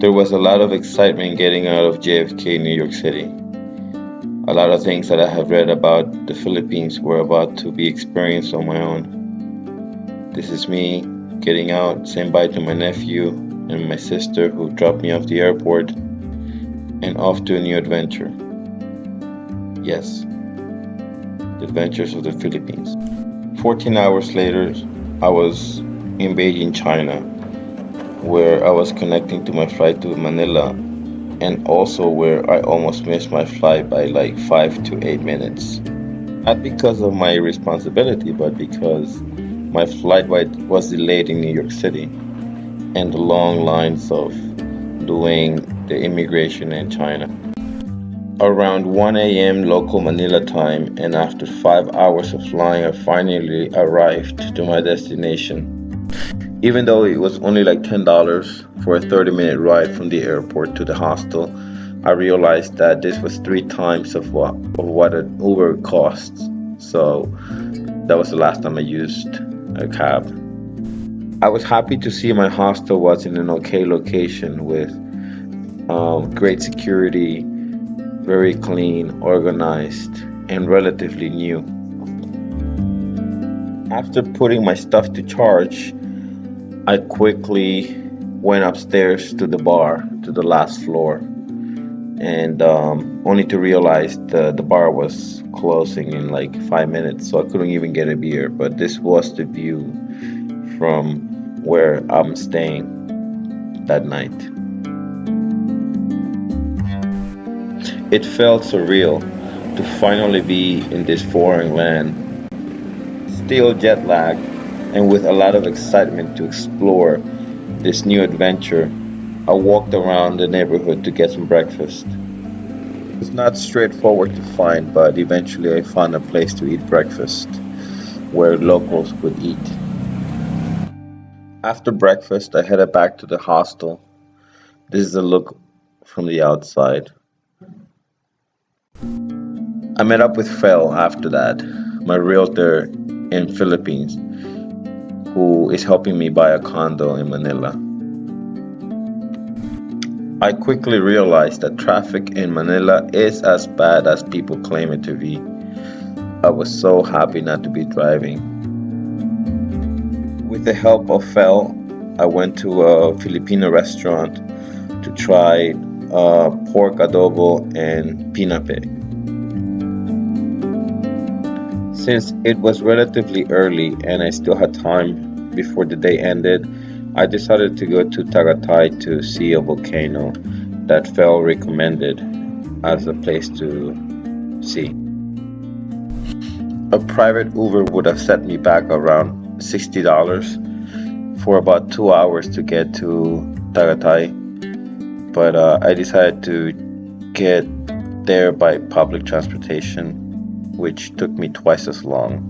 There was a lot of excitement getting out of JFK, New York City. A lot of things that I have read about the Philippines were about to be experienced on my own. This is me getting out, saying bye to my nephew and my sister who dropped me off the airport and off to a new adventure. Yes, the adventures of the Philippines. 14 hours later, I was in Beijing, China, where I was connecting to my flight to Manila, and also where I almost missed my flight by like 5 to 8 minutes. Not because of my responsibility, but because my flight was delayed in New York City and the long lines of doing the immigration in China. Around 1 a.m. local Manila time, and after 5 hours of flying, I finally arrived to my destination. Even though it was only like $10 for a 30-minute ride from the airport to the hostel, I realized that this was 3 times of what an Uber costs. So that was the last time I used a cab. I was happy to see my hostel was in an okay location with great security, very clean, organized, and relatively new. After putting my stuff to charge, I quickly went upstairs to the bar, to the last floor, and only to realize the bar was closing in like 5 minutes, so I couldn't even get a beer. But this was the view from where I'm staying that night. It felt surreal to finally be in this foreign land, still jet lagged, and with a lot of excitement to explore this new adventure. I walked around the neighborhood to get some breakfast. It's not straightforward to find, but eventually I found a place to eat breakfast where locals would eat. After breakfast, I headed back to the hostel. This is the look from the outside. I met up with Phil after that, my realtor in Philippines, who is helping me buy a condo in Manila. I quickly realized that traffic in Manila is as bad as people claim it to be. I was so happy not to be driving. With the help of Phil, I went to a Filipino restaurant to try pork adobo and pinape. Since it was relatively early and I still had time before the day ended, I decided to go to Tagaytay to see a volcano that Phil recommended as a place to see. A private Uber would have set me back around $60 for about 2 hours to get to Tagaytay, but I decided to get there by public transportation, which took me twice as long,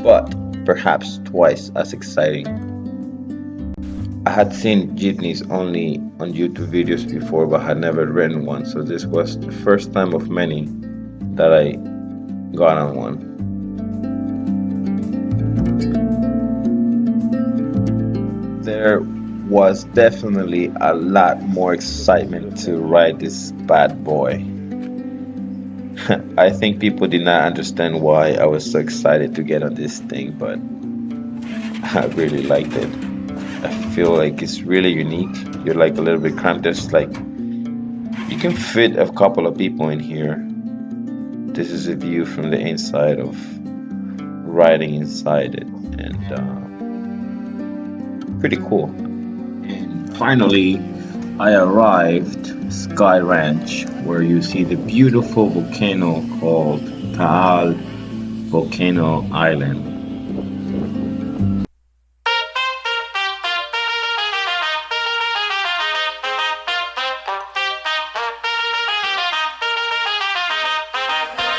but perhaps twice as exciting. I had seen jeepneys only on YouTube videos before, but had never ridden one, so this was the first time of many that I got on one. There was definitely a lot more excitement to ride this bad boy. I think people did not understand why I was so excited to get on this thing, but I really liked it. I feel like it's really unique. You're like a little bit cramped. There's like, you can fit a couple of people in here. This is a view from the inside of riding inside it, and pretty cool. And finally, I arrived Sky Ranch, where you see the beautiful volcano called Taal Volcano Island.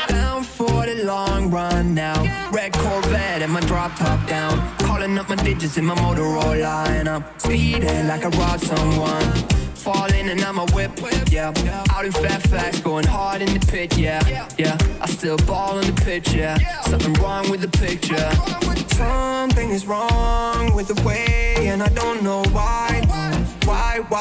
Down for the long run now. Red Corvette and my drop top down. Calling up my digits in my Motorola, and I'm speeding like I robbed someone. Falling and I'm a whip, yeah. Out in Fairfax, going hard in the pit, yeah. I still ball on the pitch, yeah. Something wrong with the picture. Something is wrong with the way, and I don't know why. Why why?